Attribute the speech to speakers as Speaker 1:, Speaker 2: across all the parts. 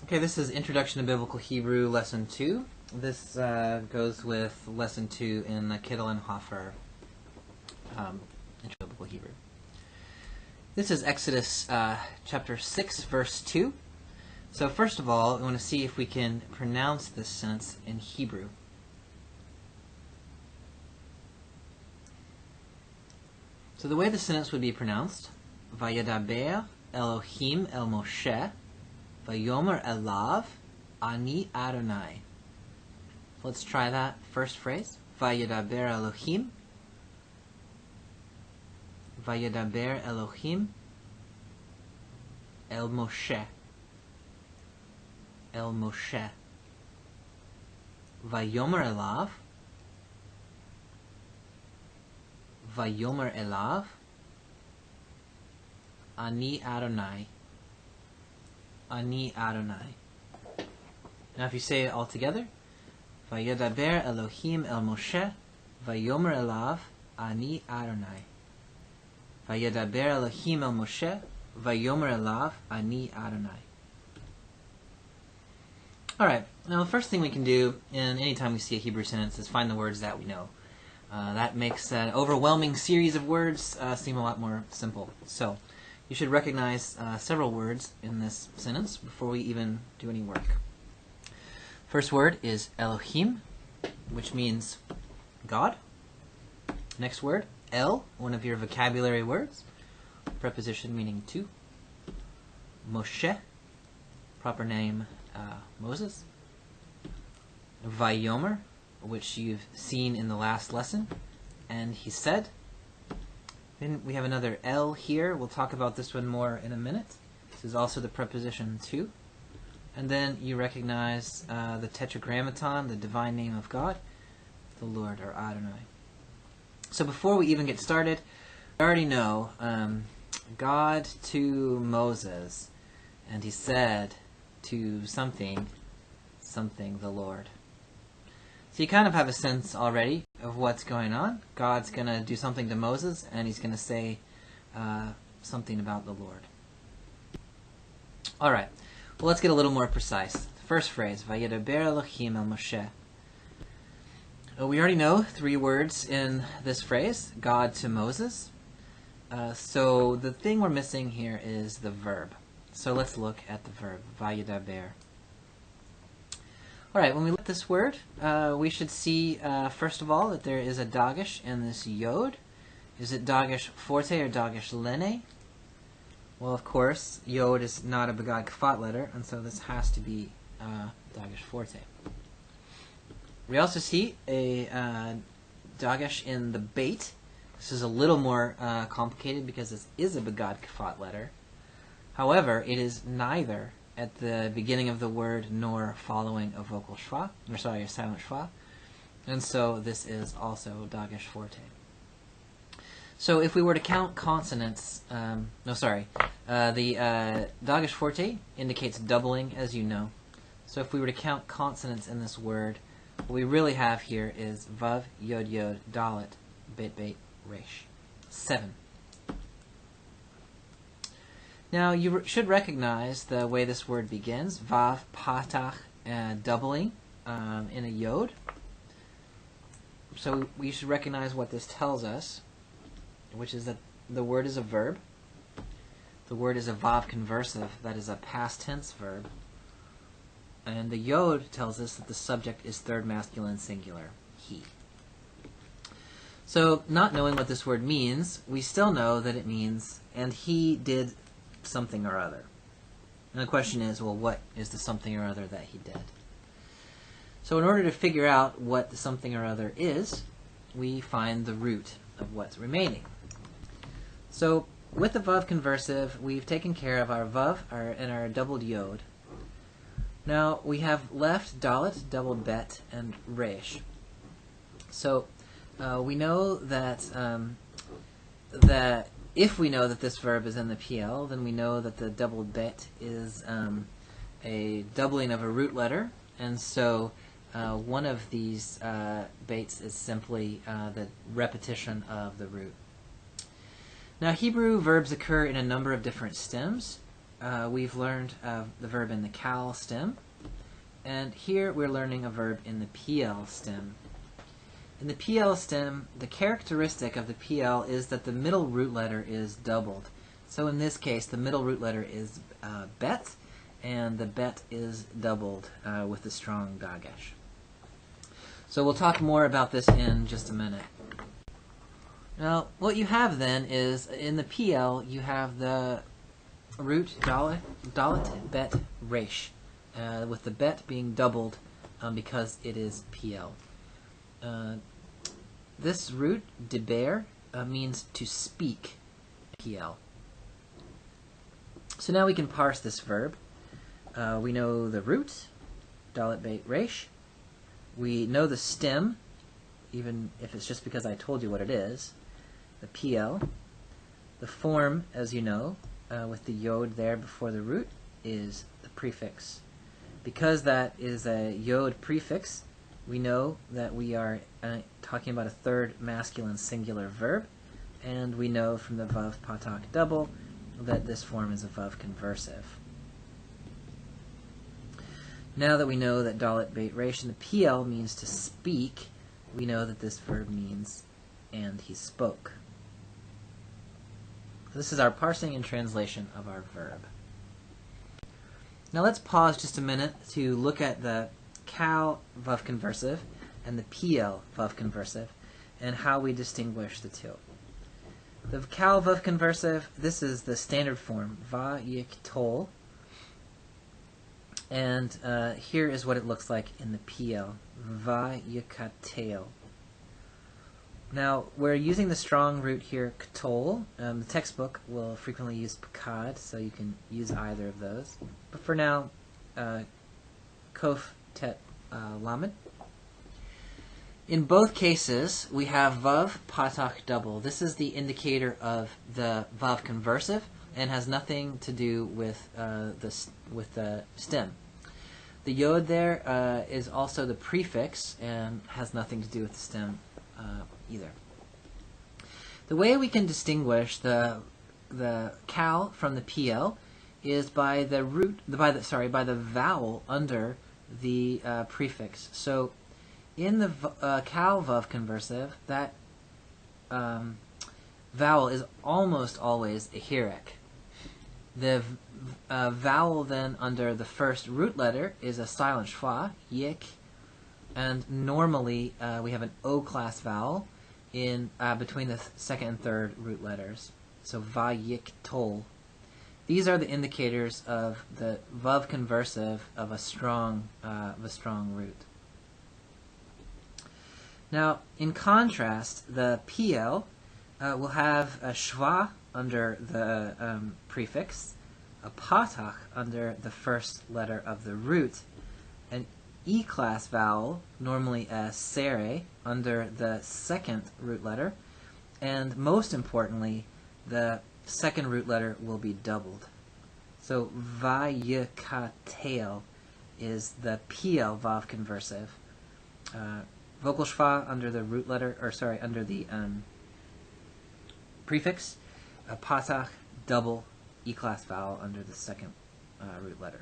Speaker 1: Okay, this is Introduction to Biblical Hebrew, Lesson 2. This goes with Lesson 2 in the Kittel and Hoffer Intro to Biblical Hebrew. This is Exodus chapter 6, verse 2. So first of all, I want to see if we can pronounce this sentence in Hebrew. So the way the sentence would be pronounced, Vayadaber Elohim el Moshe, Vayomer elav, Ani Adonai. So let's try that first phrase. Vayadaber Elohim. Vayadaber Elohim el Moshe. El Moshe. Vayomer elav. Vayomer elav. Ani Adonai. Ani Adonai. Now if you say it all together, Vayadaber Elohim el Moshe, Vayomer elav, Ani Adonai. Vayadaber Elohim el Moshe, Vayomer elav, Ani Adonai. Alright, now the first thing we can do any time we see a Hebrew sentence is find the words that we know. That makes an overwhelming series of words seem a lot more simple. So, you should recognize several words in this sentence before we even do any work. First word is Elohim, which means God. Next word, El, one of your vocabulary words, preposition meaning to. Moshe, proper name Moses. Vayomer, which you've seen in the last lesson, and he said. Then we have another El here. We'll talk about this one more in a minute. This is also the preposition to. And then you recognize the Tetragrammaton, the divine name of God, the Lord, or Adonai. So before we even get started, we already know God to Moses, and he said to something, the Lord. So you kind of have a sense already of what's going on. God's going to do something to Moses, and he's going to say something about the Lord. All right. Well, let's get a little more precise. The first phrase, Vayadaber Elohim el Moshe. We already know three words in this phrase, God to Moses. So the thing we're missing here is the verb. So let's look at the verb, Vayadaber. Alright, when we look at this word, we should see, first of all, that there is a dagesh in this yod. Is it dagesh forte or dagesh lene? Well, of course, yod is not a begad kfat letter, and so this has to be dagesh forte. We also see a dagesh in the beit. This is a little more complicated because this is a begad kfat letter. However, it is neither at the beginning of the word nor following a vocal shva, a silent shva, and so this is also dagesh forte. So if we were to count consonants, the dagesh forte indicates doubling, as you know. So if we were to count consonants in this word, what we really have here is vav, yod, yod, dalet, bet, bet, resh. 7. Now, you should recognize the way this word begins. Vav, patach, doubling in a yod. So we should recognize what this tells us, which is that the word is a verb. The word is a vav conversive, that is a past tense verb. And the yod tells us that the subject is third masculine singular, he. So, not knowing what this word means, we still know that it means, and he did something or other. And the question is, well, what is the something or other that he did? So in order to figure out what the something or other is, we find the root of what's remaining. So with the vav conversive, we've taken care of our vav and our doubled yod. Now we have left dalet, doubled bet, and resh. So we know that if we know that this verb is in the PL, then we know that the doubled bet is a doubling of a root letter, and so one of these baits is simply the repetition of the root. Now, Hebrew verbs occur in a number of different stems. we've learned the verb in the cal stem, and here we're learning a verb in the PL stem. In the PL stem, the characteristic of the PL is that the middle root letter is doubled. So in this case, the middle root letter is bet, and the bet is doubled with the strong dagesh. So we'll talk more about this in just a minute. Now, what you have then is, in the PL, you have the root dalet bet resh, with the bet being doubled because it is PL. This root, deber, means to speak, PL. So now we can parse this verb. We know the root, dalet bet resh. We know the stem, even if it's just because I told you what it is, the PL. The form, as you know, with the yod there before the root, is the prefix. Because that is a yod prefix, we know that we are talking about a third masculine singular verb, and we know from the vav patak double that this form is a vav conversive. Now that we know that dalet beit resh in the PL means to speak, we know that this verb means and he spoke. This is our parsing and translation of our verb. Now let's pause just a minute to look at the cal vav conversive and the PL vav conversive and how we distinguish the two. The cal vav conversive, this is the standard form, va yik tol, and here is what it looks like in the PL, va yikatel. Now, we're using the strong root here, ktol. The textbook will frequently use pekad, so you can use either of those. But for now, kof tet lamed. In both cases, we have vav patak double. This is the indicator of the vav conversive and has nothing to do with the stem. The yod there is also the prefix and has nothing to do with the stem either. The way we can distinguish the cal from the PL is by the vowel under the prefix. So in the cal vav conversive, that vowel is almost always a hirek. The vowel then under the first root letter is a silent schwa, yik, and normally we have an O-class vowel in between the second and third root letters. So va yik tol. These are the indicators of the vav conversive of a strong root. Now, in contrast, the PL will have a schwa under the prefix, a patach under the first letter of the root, an E-class vowel, normally a sere, under the second root letter, and most importantly, the second root letter will be doubled. So vayikatel is the PL vav conversive. Vocal schwa under the root letter, under the prefix, a patach, double, E-class vowel under the second root letter.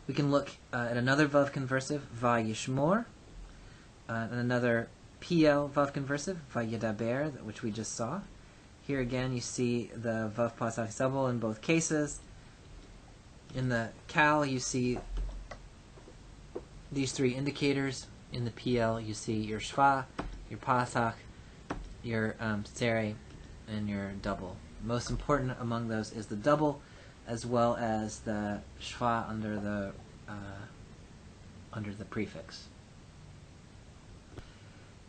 Speaker 1: We can look at another vav conversive, va yishmor, and another PL vav conversive, va yedaber, which we just saw. Here again you see the vav patak double in both cases. In the cal you see these three indicators. In the PL you see your schwa, your patak, your sere, and your double. Most important among those is the double, as well as the schwa under the prefix.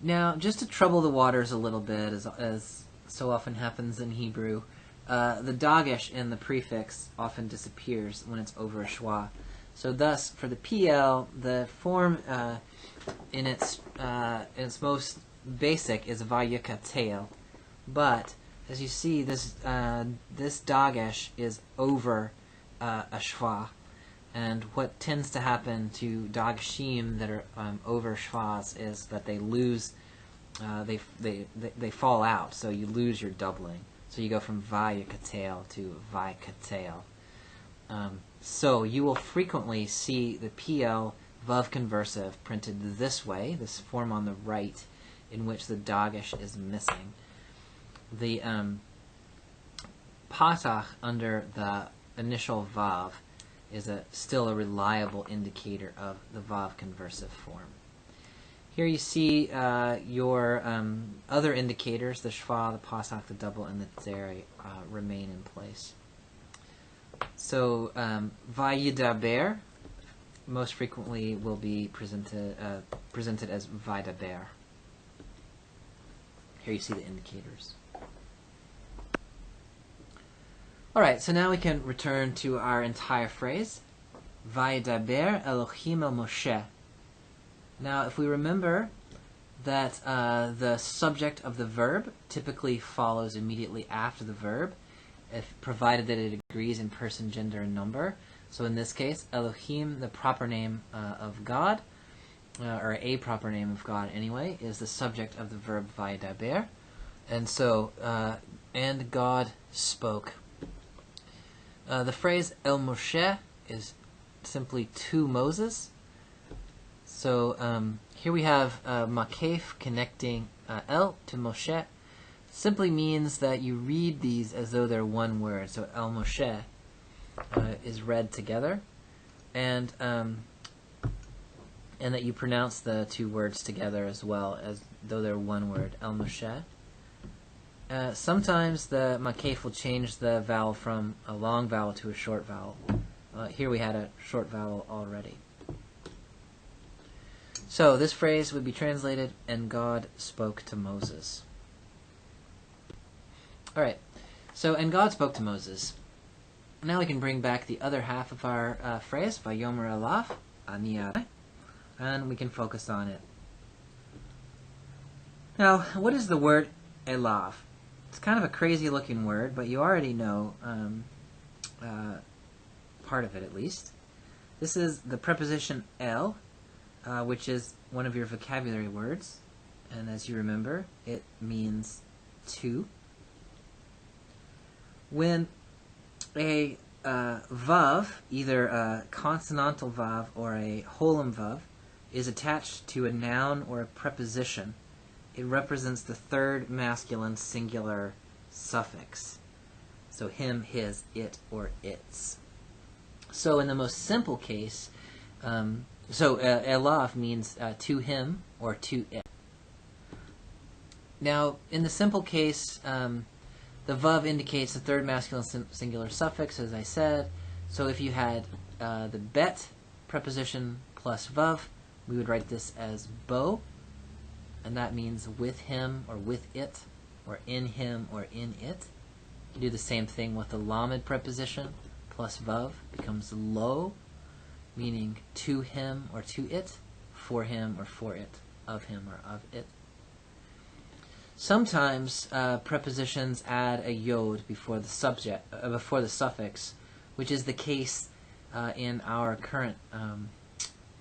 Speaker 1: Now, just to trouble the waters a little bit, as so often happens in Hebrew, the dagesh in the prefix often disappears when it's over a schwa. So thus, for the PL, the form in its most basic is vayikatel, but as you see, this dagesh is over a schwa, and what tends to happen to dageshim that are over schwas is that they lose, they fall out. So you lose your doubling. So you go from vayikatel to vayikatel. So you will frequently see the PL vav conversive printed this way, this form on the right, in which the dagesh is missing. The patach under the initial vav is still a reliable indicator of the vav conversive form. Here you see your other indicators, the shva, the pasach, the double, and the tzere remain in place. So vayidaber most frequently will be presented as vaidaber. Here you see the indicators. Alright, so now we can return to our entire phrase. Vaidaber Elohim el Moshe. Now, if we remember that the subject of the verb typically follows immediately after the verb, provided that it agrees in person, gender, and number. So in this case, Elohim, the proper name of God, or a proper name of God anyway, is the subject of the verb vaidaber. And so, and God spoke. The phrase El Moshe is simply to Moses. So here we have makef connecting El to Moshe. Simply means that you read these as though they're one word. So El Moshe is read together, and that you pronounce the two words together as well as though they're one word. El Moshe. Sometimes the makef will change the vowel from a long vowel to a short vowel. Here we had a short vowel already. So this phrase would be translated, and God spoke to Moses. Alright, so and God spoke to Moses. Now we can bring back the other half of our phrase, Vayomer Elav, Ani Adonai, and we can focus on it. Now, what is the word Elav? It's kind of a crazy looking word, but you already know part of it at least. This is the preposition El, which is one of your vocabulary words, and as you remember, it means to. When a vav, either a consonantal vav or a holem vav, is attached to a noun or a preposition, it represents the third masculine singular suffix. So him, his, it, or its. So in the most simple case, elav means to him or to it. Now, in the simple case, the vav indicates the third masculine singular suffix, as I said. So if you had the bet preposition plus vav, we would write this as bo, and that means with him or with it, or in him or in it. You do the same thing with the lamed preposition plus vav, becomes lo, meaning to him or to it, for him or for it, of him or of it. Sometimes prepositions add a yod before the before the suffix, which is the case in our current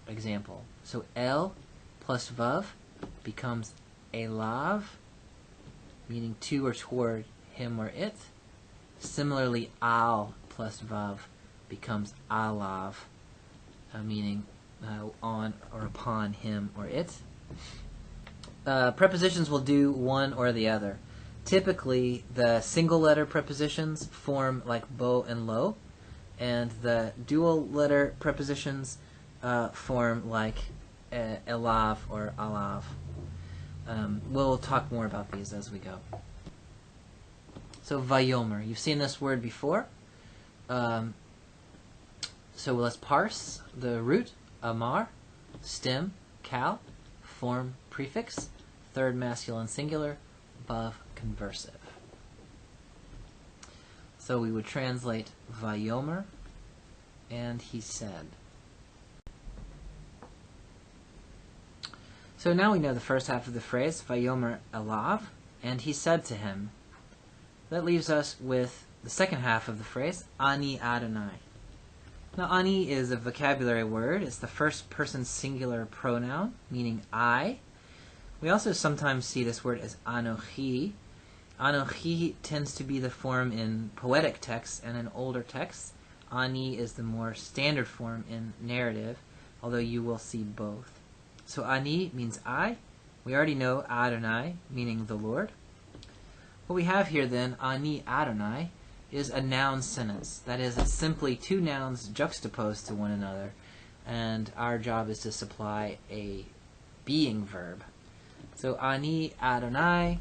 Speaker 1: example. So el plus vav becomes elav, meaning to or toward him or it. Similarly, al plus vav becomes alav, meaning on or upon him or it. Prepositions will do one or the other. Typically, the single letter prepositions form like bo and lo, and the dual letter prepositions form like elav or alav. We'll talk more about these as we go. So vayomer, you've seen this word before. So let's parse the root. Amar, stem, kal, form, prefix, third masculine singular, vav conversive. So we would translate vayomer, and he said. So now we know the first half of the phrase, vayomer elav, and he said to him. That leaves us with the second half of the phrase, Ani Adonai. Now, Ani is a vocabulary word. It's the first person singular pronoun, meaning I. We also sometimes see this word as Anochi, Anochi tends to be the form in poetic texts and in older texts. Ani is the more standard form in narrative, although you will see both. So Ani means I. We already know Adonai, meaning the Lord. What we have here then, Ani Adonai, is a noun sentence. That is, it's simply two nouns juxtaposed to one another, and our job is to supply a being verb. So Ani Adonai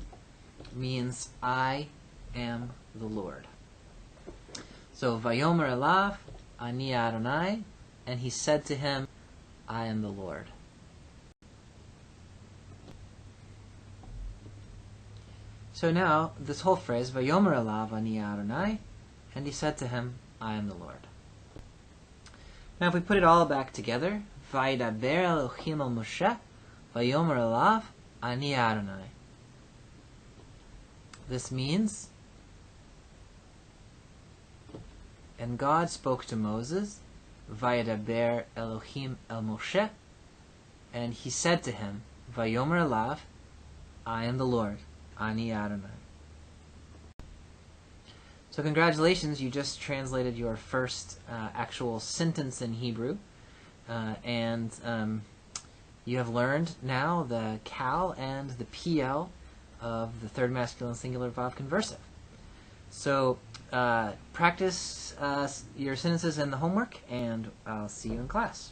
Speaker 1: means I am the Lord. So Vayomer Elav, Ani Adonai, and he said to him, I am the Lord. So now, this whole phrase, Vayomer Elav, Ani Adonai, and he said to him, I am the Lord. Now if we put it all back together, Vayidaber Elohim el Moshe, Vayomer Elav, Ani Adonai. This means, and God spoke to Moses, Vayidaber Elohim el Moshe, and he said to him, Vayomer Elav, I am the Lord, Ani Adonai. So congratulations, you just translated your first actual sentence in Hebrew, and you have learned now the Kal and the PL of the third masculine singular Vav conversive. So practice your sentences in the homework, and I'll see you in class.